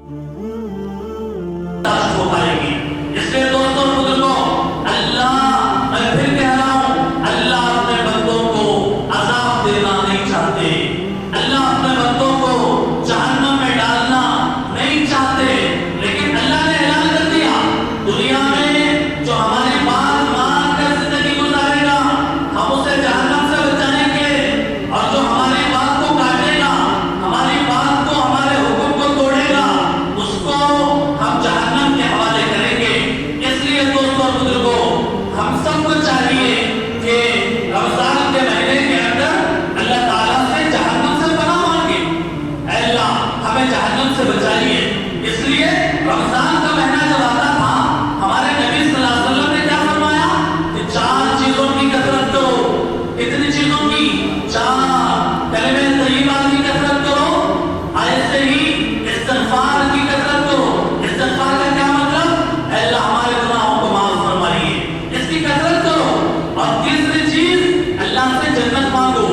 ہو پائے گی. اس لیے دوستوں بزرگوں، اللہ، میں پھر کہہ رہا ہوں، اللہ اپنے بندوں کو عذاب دینا نہیں چاہتے. اللہ اپنے بندوں کو جہنم میں ڈالنا نہیں چاہتے. لیکن اللہ نے اعلان کر دیا، دنیا میں جو ہماری بات مان کر زندگی گزارے گا ہم اسے جہنم سے بچائیں گے، اور جو ہماری بات کو کاٹے گا، ہماری بات کو، ہمارے حکم کو توڑے گا، اس کو ہم جہنم کے حوالے کریں گے. اس لیے دوستوں اور بزرگوں، ہم سب کو چاہیے کہ رمضان کے مہینے کے اندر اللہ تعالیٰ سے جہنم سے پناہ مانگے. اے اللہ ہمیں جہنم سے بچائیے. اس لیے رمضان کا مہینہ جب آتا تھا، ہمارے نبی صلی اللہ علیہ وسلم نے کیا فرمایا کہ 4 چیزوں کی کثرت کرو. کتنی چیزوں کی؟ 4. کلمہ طیبہ کی کثرت کرو، ایسے ہی استغفار کی کثرت کرو. استغفار کا کیا مطلب؟ اے اللہ ہمارے گناہوں کو معاف فرمائیے، اس کی کثرت کرو. اور تیسری چیز، اللہ سے جنت مانگو،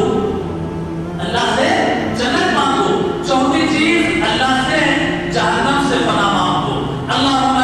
اللہ سے جنت مانگو. چوتھی چیز، اللہ سے جہنم سے پناہ مانگو. اللہم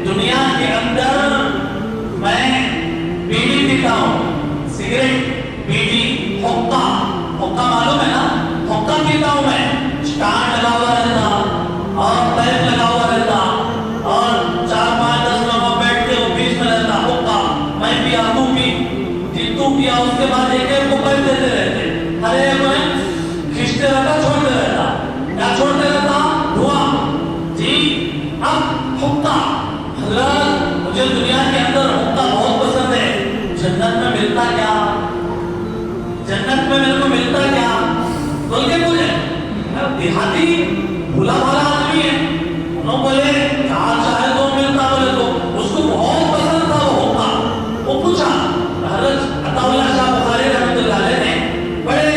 دنیا کے اندر میں بیڑی پیتا ہوں، سگریٹ، بیڑی، حقہ، حقہ معلوم ہے نا، حقہ پیتا ہوں میں، اسٹینڈ لگا ہوا رہتا اور پیپ لگا ہوا رہتا اور 4-5-10 لوگ بیٹھ کے وہ بیچ میں رہتا حقہ، میں پیا تو پی، تو پیا، اس کے بعد ایک ایک کو پیپ دیتے رہتے، ہر ایک میں کھینچتے رہتا، چھوڑتے رہتا، کیا چھوڑتے رہتا؟ دھواں۔ جی اب حقہ، حضرت مجھے دنیا کے اندر حقہ بہت پسند ہے، جنت میں ملتا کیا؟ جنت میں میرے کو ملتا کیا؟ بول کے بولے دیہاتی بھولا بھالا آدمی ہے، انہوں بولے جہاں چاہے تو ملتا، بولے تو اس کو بہت پسند تھا وہ حقہ۔ وہ پوچھا حضرت عطا اللہ شاہ بخاری رحمۃ اللہ علیہ نے بڑے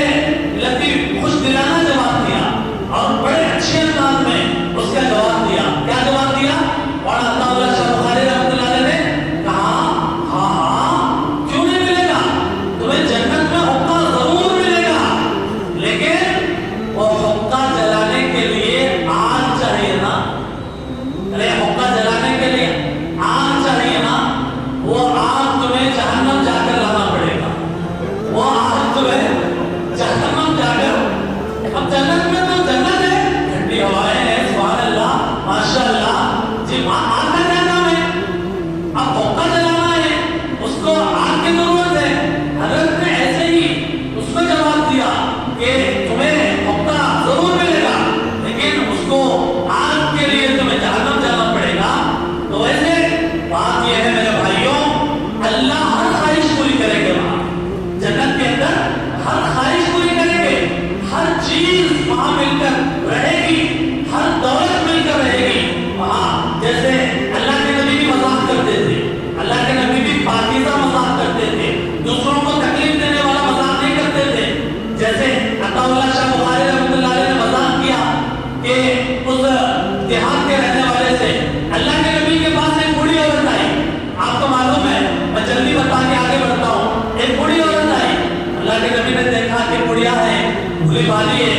لطیف خوش دلانہ جواب دیا اور بڑے اچھے انداز میں اس کا جواب دیا۔ کیا جواب دیا؟ اور عطا اللہ شاہ بخاری رحمۃ اللہ علیہ نے کہا ہاں کیوں نہیں ملے گا، تمہیں جنت میں حقہ ضرور ملے گا، لیکن وہ حقہ جلانے کے لیے آگ چاہیے نا، ارے حقہ جلانے کے لیے آگ چاہیے نا، وہ آگ تمہیں جہنم جا کر لانا پڑے گا، وہ آگ تمہیں جہنم جا کر، اب جنت میں تو جنت ہے، ٹھنڈی ہوائیں ہیں، سبحان اللہ، ماشاء اللہ، جی آگ کا کیا نام ہے؟ اب حقہ جلانا ہے، اس کو آگ کی ضرورت ہے۔ حضرت نے ایسے ہی اس کو جواب دیا کہ تمہیں حقہ ضرور ملے گا، لیکن اس کو آگ کے لیے تمہیں جہنم جانا پڑے گا۔ تو ویسے بات یہ ہے میرے بھائیوں، اللہ ہر خواہش پوری کرے گا وہاں جنت کے اندر، ہر خواہش پوری کرے گے، ہر چیز وہاں مل کر رہے گی، ہر دولت مل کر رہے گی وہاں۔ جیسے اللہ کے نبی بھی مذاق کرتے تھے، اللہ کے نبی بھی پاکیزہ مذاق کرتے تھے، دوسروں کو تکلیف دینے والا مذاق نہیں کرتے تھے۔ جیسے عطا اللہ شاہ بخاری رحمۃ اللہ علیہ نے مذاق کیا کہ اس دیہات کے رہنے والے سے اللہ کے نبی کے پاس ایک بوڑھی عورت آئی، آپ کو معلوم ہے، میں جلدی بتا کے آگے بڑھتا ہوں، ایک بوڑھی عورت آئی، اللہ کے نبی نے دیکھا کہ بڑھیا ہے، بھولی بھالی ہے،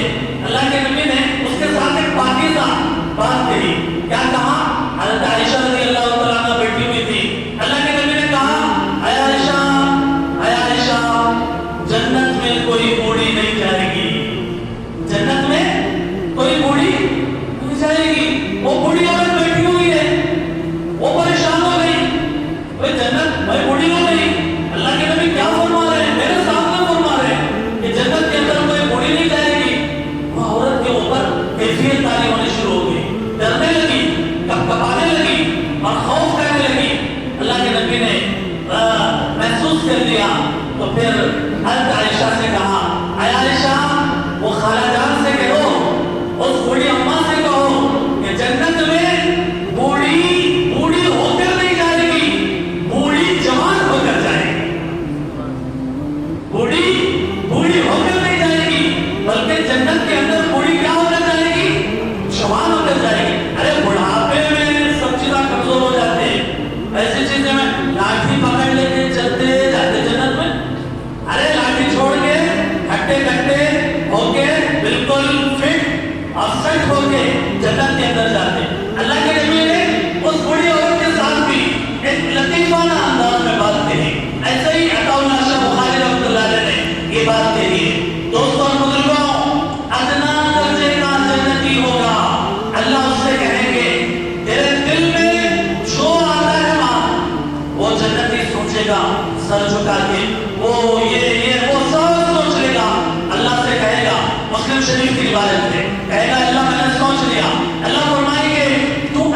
اللہ کے نبی نے اس کے ساتھ ایک پاکیزہ بات کہی۔ کیا کہا؟ حضرت عائشہ رضی اللہ تعالیٰ عنہ بیٹھی ہوئی تھی، اللہ کے نبی نے کہا اے عائشہ، اے عائشہ، جنت میں کوئی بوڑھی نہیں جائے گی، جنت میں کوئی بوڑھی نہیں جائے گی۔ وہ بوڑھی عورت بیٹھی ہوئی ہے، وہ پریشان ہو گئی، بھائی جنت میں بوڑھی ہو گئی، اللہ کے نبی کیا فرما رہے ہیں؟ میرے سامنے فرما رہے ہیں کہ جنت کے اندر کوئی بوڑھی نہیں جائے گی۔ وہ عورت کے اوپر کیفیت تاری ہونی شروع ہو گئی، ڈرنے لگی، کپکپانے لگی اور خوف کرنے لگی۔ اللہ کے نبی نے محسوس کر لیا تو پھر حضرت عائشہ سے کہا اے عائشہ، وہ خالہ جان سے کہو، اس بوڑھی اماں سے کہو کہ جنت میں بوڑھی بوڑھی ہو کر نہیں جائے گی، بوڑھی جوان ہو کر جائے گی، بوڑھی بوڑھی ہو کر نہیں جائے گی، بلکہ جنت کے اندر بوڑھی کیا ہو کر جائے گی؟ جوان ہو کر جائے گی۔ ارے بڑھاپے میں سب چیزیں کمزور ہو جاتے ہیں، ایسی چیزیں میں لاٹھی پکڑ لے کے چلتے جاتے جنت میں، ارے لاٹھی چھوڑ کے ہٹے کٹے ہو کے بالکل فٹ اور سیٹ ہو کے جنت کے اندر جاتے۔ اللہ کے نبی نے اس بڑی عورت کے ساتھ بھی ایک لطیفانہ انداز میں بات کہی، ایسے ہی عطا اللہ شاہ بخاری رحمۃ اللہ علیہ نے یہ بات کہی ہے۔ دوستوں اور بزرگوں، ادنا درجے کا جنتی ہوگا، اللہ اس سے کہیں گے تیرے دل میں جو آتا ہے وہ جنتی سوچے گا، سر جھکا کے وہ یہ وہ سب سوچ لے گا، اللہ سے کہے گا، مسلم شریف کی روایت ہے، کہے گا اللہ میں نے سوچ لیا، اللہ فرمائیں گے تو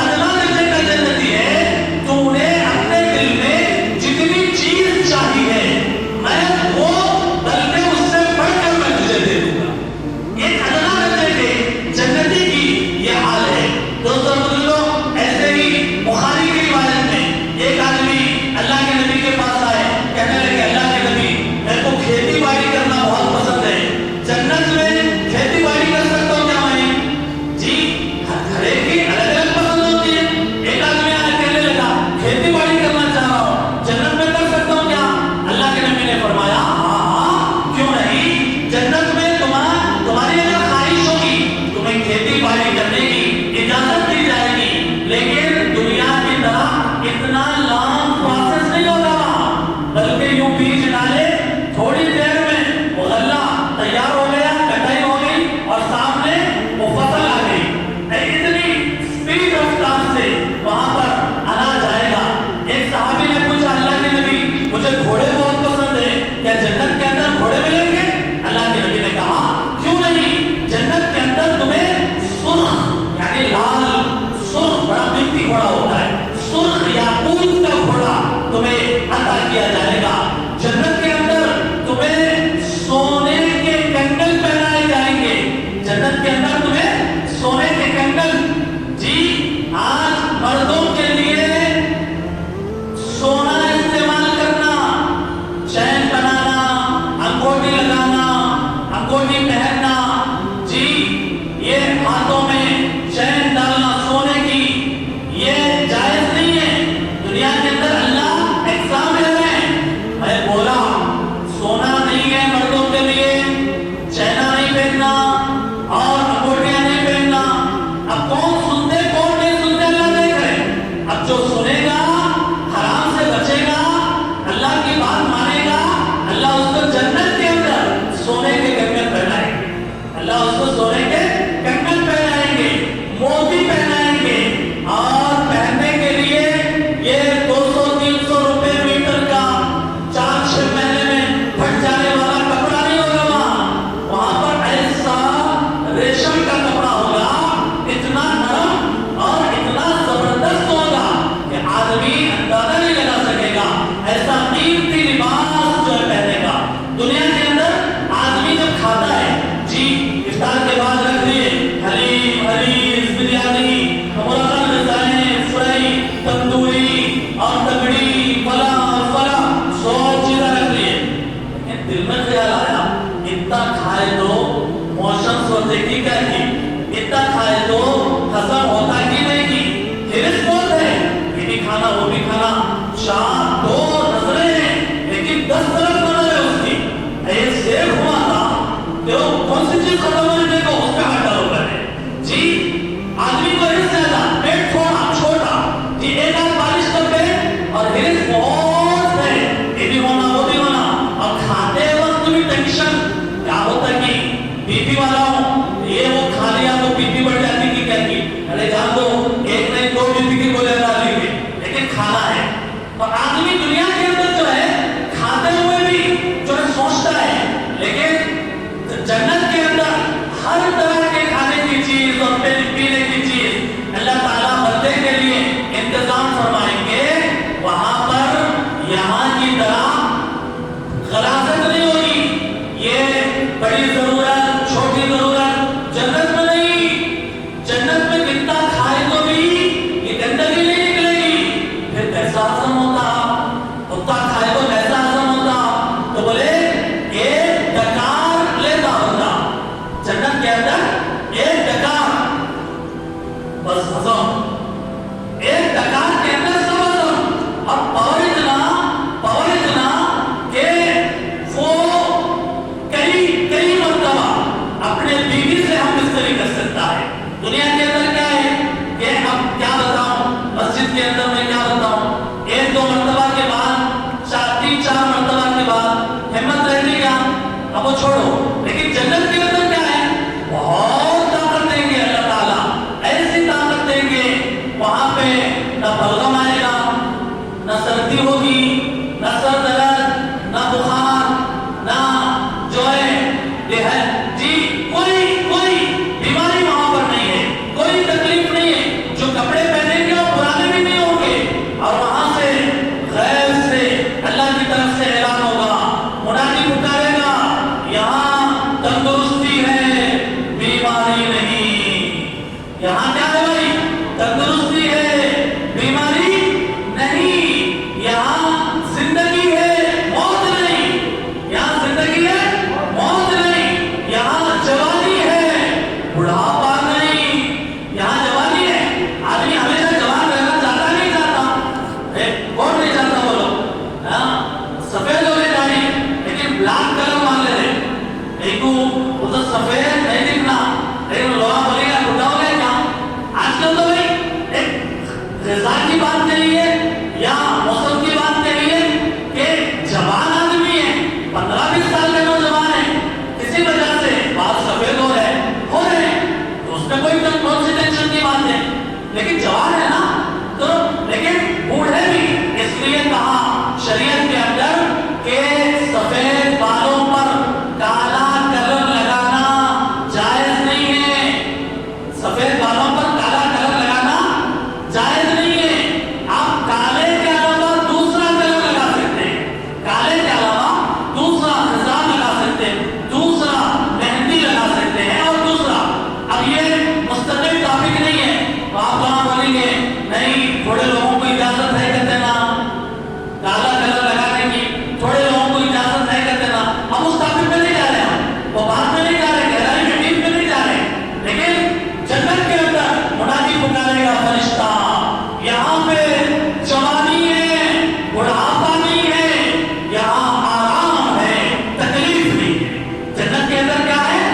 کھائے تو ہضم ہوتا ہی نہیں، ہرس بہت ہے، یہ بھی کھانا وہ بھی کھانا، چار دو نظریں ہیں لیکن 10 طرف نظر ہے اس کی، یہ شیر ہوا تھا کہ وہ کون سی چیز ختم ہونے دیکھو اس پہ ہاتھ ڈالو کرے جی، آدمی کو ہرس زیادہ، پیٹ تھوڑا چھوٹا جی، ایک آدھ بالش کر کے اور ہرس بہت ہے، یہ بھی ہونا وہ بھی ہونا، اور کھاتے وقت بھی ٹینشن، کیا ہوتا ہے کہ بی پی والا ہوں، یہ وہ کھا لیا تو بی پی بڑھ جاتی کی کیا کی، ارے جان دو ایک نہیں 2 بی پی کی گولیاں ڈال لیں گے لیکن کھانا ہے۔ اور آدمی دنیا کے اندر جو ہے کھاتے ہوئے بھی جو ہے سوچتا ہے، لیکن جنت کے اندر ہر طرح کے کھانے کی چیز اور پینے کی چیز اللہ تعالیٰ بندے کے لیے انتظام فرمائیں گے، وہاں پر یہاں کی طرح غلاظت نہیں ہوگی، یہ بڑی ضرورت چھوٹی ضرورت جنت میں نہیں، جنت میں کتنا کھائے تو بھی یہ گندگی نہیں نکلے گی، پھر کیسا ہضم ہوتا، اتنا کھائے تو کیسا ہضم ہوتا، تو بولے ایک ڈکار لیتا بندہ جنت کے اندر، ایک ڈکار بس ہضم، ایک ڈکار کے اندر سب ہضم، اور پاور اتنا کہ وہ کئی مرتبہ اپنے بیوی سے ہم بستری کر سکتا ہے۔ دنیا کے اندر کیا ہے کہ اب کیا بتاؤں، مسجد کے اندر میں کیا بتاؤں، 1-2 مرتبہ کے بعد 3-4 مرتبہ کے بعد ہمت رہتی کیا، اب وہ چھوڑو، لیکن جنت کے اندر کیا ہے، بہت طاقت دیں گے اللہ تعالیٰ، ایسی طاقت دیں گے وہاں پہ نہ بلغم آئے گا، نہ سردی ہوگی، نہ سر درد، نہ بخار، نہ جو ہے جی کوئی بیماری وہاں پر نہیں ہے، کوئی تکلیف نہیں ہے، جو کپڑے پہنیں گے وہ پرانے بھی نہیں ہوں گے، اور وہاں سے غیب سے اللہ کی طرف سے اعلان ہوگا، منادی پکارے گا، یہاں تندرستی ہے بیماری نہیں، یہاں کیا ہے بھائی، تندرستی ہے بیماری نہیں، یہاں زندگی ہے موت نہیں، یہاں زندگی ہے موت نہیں، یہاں جوانی ہے بڑھاپا نہیں، یہاں جوانی ہے، آدمی ہمیشہ جوان رہنا چاہتا نہیں چاہتا، کون نہیں چاہتا بولو، سفید ہونے داڑھی لیکن بلیک کلر مان لے رہے، ایک کو تو سفید نہیں دکھنا لیکن لوگا بولے گا بڑھا ہو گیا کیا، آج کل تو بھائی ایک غذا کی بات نہیں ہے یا موسم کی بات نہیں ہے کہ جوان آدمی ہے 15-20 سال کا نوجوان ہے، کسی وجہ سے بال سفید ہو رہے ہیں تو اس میں کوئی کون سی ٹینشن کی بات ہے، لیکن جوان ہے نا تو، لیکن بوڑھے بھی اس لیے کہا شریعت کے اندر کہ سفید بالوں پر کالا کلر لگانا جائز نہیں ہے، سفید بالوں پر کالا کلر لگانا جائز نہیں ہے، آپ کالے کے علاوہ دوسرا کلر لگا سکتے ہیں، کالے کے علاوہ دوسرا خزان لگا سکتے ہیں، دوسرا مہندی لگا سکتے ہیں، اور دوسرا اب یہ مستقل ٹاپک نہیں ہے، تو آپ وہاں بولیں گے نہیں تھوڑے لوگوں کو اجازت ہے کہ دینا کالا کلر لگانے کی، تھوڑے لوگوں کو اجازت ہے کہ دینا، ہم اس ٹاپک میں نہیں جا رہے ہیں، وہ بات میں نہیں جا رہے، گہرائی میں ڈیپ میں نہیں جا رہے، لیکن جنت کے اندر منادی پکارے گا فرشتہ، یہاں پہ جوانی ہے بڑھاپا نہیں ہے، یہاں آرام ہے تکلیف نہیں ہے، جنت کے اندر کیا ہے،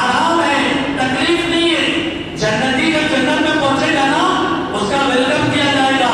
آرام ہے تکلیف نہیں ہے، جنتی جب جنت میں پہنچے گا نا اس کا ویلکم کیا جائے گا،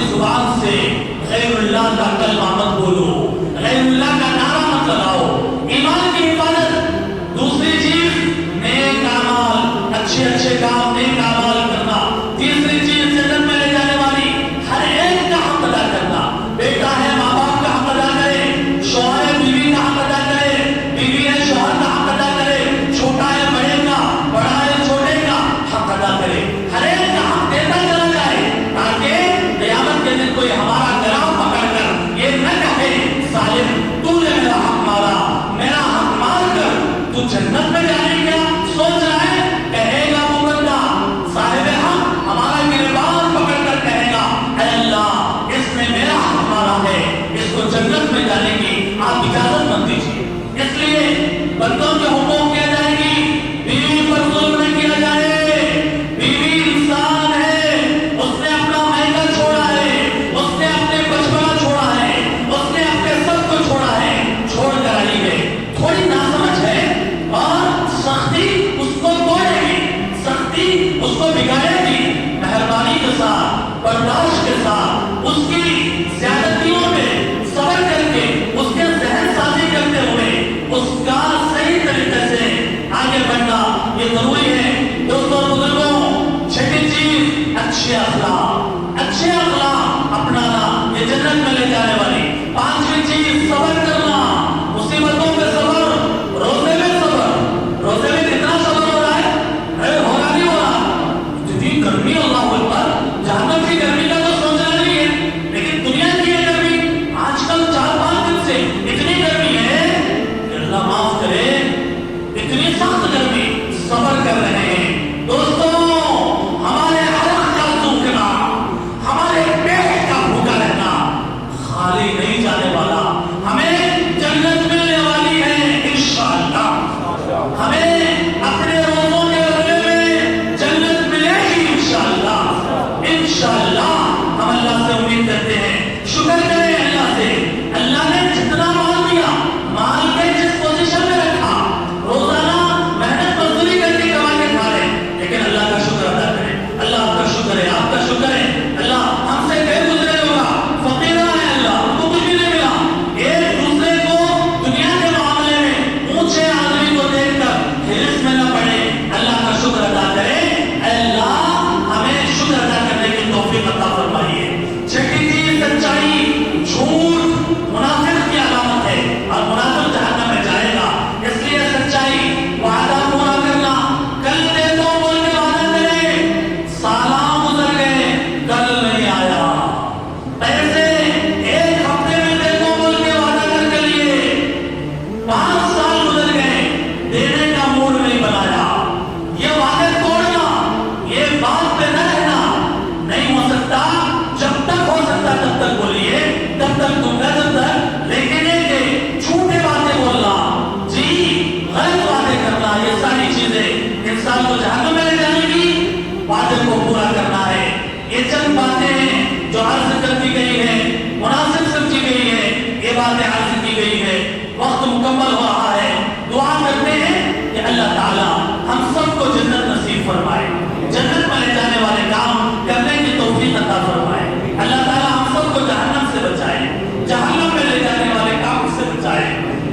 اپنی زبان سے غیر اللہ کا کلمہ مت بولو، غیر اللہ کا نعرہ مت لگاؤ، ایمان کی حفاظت۔ دوسری چیز نیک اعمال، اچھے اچھے کام، نیک اعمال کرنا۔ تیسری چیز جنت میں لے جانے والی ہر ایک کا حق ادا کرنا۔ بیٹا ہے ماں باپ کا حق ادا کرے، شوہر ہے بیوی کا حق ادا کرے، بیوی ہے شوہر کا حق ادا کرے، چھوٹا ہے بڑے کا، بڑا ہے چھوٹے کا حق ادا کرے، ہر ایک کا حق دیتا چلا جائے، تاکہ قیامت کے دن کوئی ہمارا گراف پکڑ کر یہ نہ کہے ظالم تو نے میرا حق مارا، میرا حق مار کر تو جنت میں جانے کا سوچ رہا ہے۔ کہے گا وہ بندہ صاحب حق ہمارا گریبان پکڑ کر کہے گا اے اللہ اس نے میرا حق مارا ہے، اس کو جنت میں جانے کی آپ اجازت مت دیجیے۔ اس لیے بندوں کے حقوق کیا جائے گی، بیوی پر ظلم نہ کیا جائے، بیوی انسان ہے، اس نے اپنا میکا چھوڑا ہے، اس نے اپنے بچپنا چھوڑا ہے، اس نے اپنے سب کو چھوڑا ہے، چھوڑ کر آئی ہے، تھوڑی ناسمجھ ہے اور سختی اس کو توڑے گی، سختی اس کو بگاڑے گی، مہربانی کے ساتھ، برداشت کے ساتھ، اس کی زیادتیوں میں صبر کر کے، اس کے ذہن سازی کرتے ہوئے اس کا صحیح طریقے سے آگے بڑھنا یہ ضروری ہے۔ دوستوں بزرگوں، چھٹی چیز اچھے اخلاق، اچھے اخلاق اپنانا یہ جنت میں لے جانے والی۔ پانچویں چیز صبر کرنا، مصیبتوں پہ صبر، روزے میں صبر۔ روزے میں کتنا صبر ہو رہا ہے؟ ہو رہا نہیں ہو رہا؟ جتنی گرمی اللہ اکبر، جہنم کی گرمی کا تو سوچنا نہیں ہے، لیکن دنیا کی یہ گرمی آج کل 4-5 دن سے اتنی گرمی ہے کہ اللہ معاف کرے، اتنی سخت گرمی، صبر کر رہے ہیں۔ دوستوں ہمارے حلق کا سوکھنا، ہمارے پیٹ کا بھوکا رہنا خالی نہیں جانے والا، ہمیں جنت ملنے والی ہے انشاءاللہ۔ ہمیں اپنے روزوں کے بدلے میں جنت ملے گی انشاءاللہ، انشاءاللہ۔ ہم اللہ سے امید کرتے ہیں، شکر کریں اللہ سے، اللہ نے جتنا مال دیا، مال کے جس پوزیشن میں رکھا، روزانہ محنت مزدوری کر کے کما کے کھا رہے ہیں، لیکن اللہ کا شکر ادا کریں۔ اللہ آپ کا شکر ہے، آپ کا شکر ہے۔ اللہ ہم سے غیر گزرے ہوگا، فقیرہ ہے اللہ، ہم کو کچھ بھی نہیں ملا۔ ایک دوسرے کو دنیا کے معاملے میں اونچے آدمی کو دیکھ کر ہرس میں نہ پڑے، اللہ کا شکر ادا کریں۔ اے اللہ ہمیں شکر ادا کرنے کی توفیق عطا فرمائیے۔ چھٹی چیز سچائی، جھوٹ منافق کی علامت ہے اور منافق جہنم میں جائے گا، اس لیے سچائی، وعدہ پورا کرنا، کل دے دو بول کے وعدہ کرے، سالہ گزر گئے کل نہیں آیا، پیسے ایک ہفتے میں دے دو بول کے وعدہ کر کے لیے 5 سال گزر گئے، دینے کا موڈ نہیں بنایا۔ یہ وعدے توڑنا، یہ بات پہ نہ رہنا نہیں ہو سکتا، جب تک ہو سکتا تب تک بولیے، تب تک دوں گا جب تک، لیکن یہ جھوٹے باتیں بولنا، جی غلط باتیں کرنا، یہ ساری چیزیں انسان کو جہنم میں لے جانے کی، وعدے کو پورا کرنا ہے۔ یہ چند باتیں ہیں جو عرض کر دی گئی ہے، مناسب سمجھی گئی ہے، یہ باتیں عرض کی گئی ہے، وقت مکمل ہو رہا ہے۔ دعا کرتے ہیں کہ اللہ تعالیٰ ہم سب کو جنت نصیب فرمائے، جنت میں لے جانے والے کام کرنے کی توفیق عطا فرمائے۔ اللہ تعالیٰ ہم سب کو جہنم سے بچائے، جہنم میں لے جانے والے کام سے بچائے۔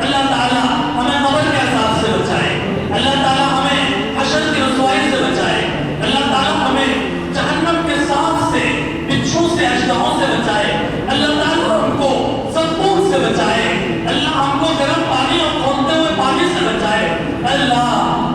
اللہ تعالیٰ ہمیں قبر کے عذاب سے بچائے، اللہ تعالیٰ ہمیں حشر کی رسوائی سے بچائے، اللہ تعالیٰ ہمیں جہنم کے سانپ سے، بچھو سے، اژدہوں سے بچائے، اللہ تعالیٰ ہم کو زقوم سے بچائے، اللہ ہم کو گرم پانی اور کھولتے ہوئے پانی سے بچائے۔ اللہ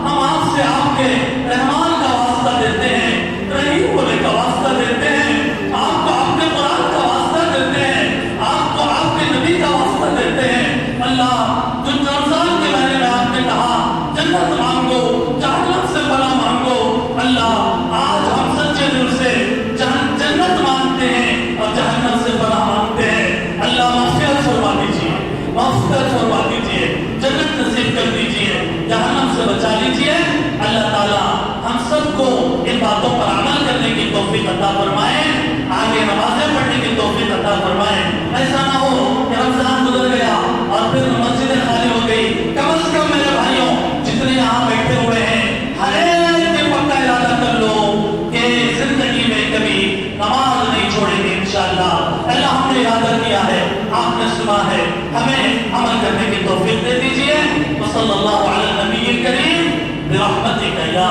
ہم آپ سے آپ کے رحمان کا واسطہ دیتے ہیں، رحیم ہونے کا واسطہ دیتے ہیں، آپ کو آپ کے قرآن کا واسطہ دیتے ہیں، آپ کو آپ کے نبی کا واسطہ دیتے ہیں۔ اللہ جو رمضان کے مہینے میں آپ نے کہا جنت مانگو، جہنم سے پناہ مانگو، اللہ آج ہم سچے دل سے جنت مانگتے ہیں اور جہنم سے پناہ مانگتے ہیں۔ اللہ مغفرت فرما دیجیے، مغفرت فرما دیجیے، جنت نصیب کر دیجیے، جہنم سے بچا لیجیے۔ اللہ تعالیٰ ہم سب کو ان باتوں پر عمل کرنے کی توفیق عطا فرمائے، آگے نمازیں پڑھنے کی توفیق عطا فرمائے۔ ایسا نہ ہو کہ رمضان گزر گیا اور پھر مسجدیں خالی ہو گئی۔ کم از کم میرے بھائیوں جتنے یہاں بیٹھے ہوئے ہیں، ہر ایک نے پکا ارادہ کر لو کہ زندگی میں کبھی نماز نہیں چھوڑیں گے۔ انشاءاللہ. اللہ ہم نے ارادہ کیا ہے، آپ نے سنا ہے، ہمیں عمل کرنے کی توفیق دے دیجیے. وصلی اللہ علی النبی الکریم برحمتک یا